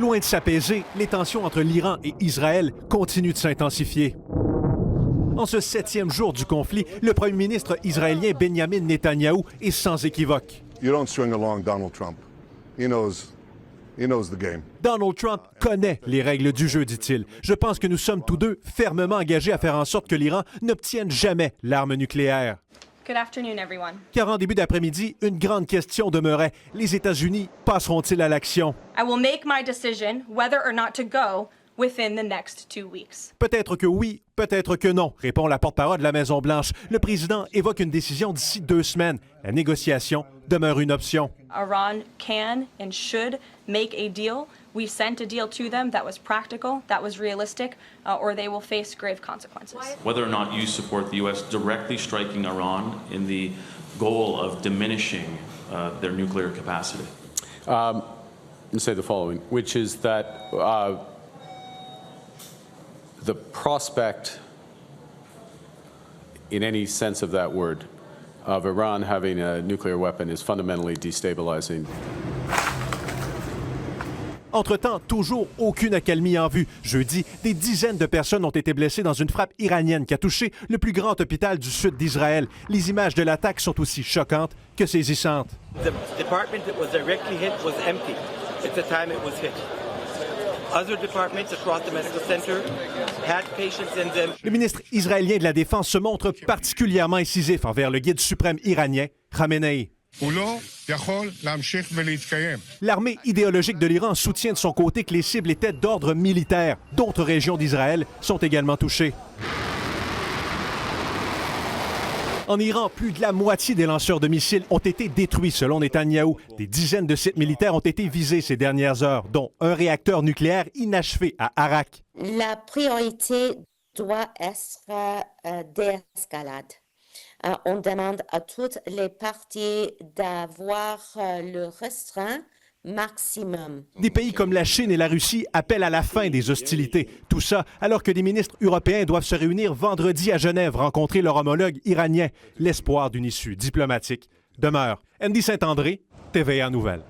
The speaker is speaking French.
Loin de s'apaiser, les tensions entre l'Iran et Israël continuent de s'intensifier. En ce 7e jour du conflit, le premier ministre israélien Benjamin Netanyahou est sans équivoque. You don't string along Donald Trump. He knows the game. Donald Trump connaît les règles du jeu, dit-il. Je pense que nous sommes tous deux fermement engagés à faire en sorte que l'Iran n'obtienne jamais l'arme nucléaire. Good afternoon, everyone. Car en début d'après-midi, une grande question demeurait. Les États-Unis passeront-ils à l'action? I will make my decision whether or not to go within the next 2 weeks. Peut-être que oui, peut-être que non, répond la porte-parole de la Maison-Blanche. Le président évoque une décision d'ici 2 semaines. La négociation demeure une option. Iran can and should make a deal. We sent a deal to them that was practical, that was realistic, or they will face grave consequences. Whether or not you support the U.S. directly striking Iran in the goal of diminishing their nuclear capacity. And say the following, which is that the prospect, in any sense of that word, of Iran having a nuclear weapon is fundamentally destabilizing. Entre-temps, toujours aucune accalmie en vue. Jeudi, des dizaines de personnes ont été blessées dans une frappe iranienne qui a touché le plus grand hôpital du sud d'Israël. Les images de l'attaque sont aussi choquantes que saisissantes. The department that was directly hit was empty at the time it was hit. Other departments across the medical center had patients in them. Le ministre israélien de la Défense se montre particulièrement incisif envers le guide suprême iranien, Khamenei. L'armée idéologique de l'Iran soutient de son côté que les cibles étaient d'ordre militaire. D'autres régions d'Israël sont également touchées. En Iran, plus de la moitié des lanceurs de missiles ont été détruits, selon Netanyahou. Des dizaines de sites militaires ont été visés ces dernières heures, dont un réacteur nucléaire inachevé à Arak. La priorité doit être d'escalade. On demande à toutes les parties d'avoir le restreint maximum. Des pays comme la Chine et la Russie appellent à la fin des hostilités. Tout ça alors que des ministres européens doivent se réunir vendredi à Genève, rencontrer leur homologue iranien. L'espoir d'une issue diplomatique demeure. Andy Saint-André, TVA Nouvelles.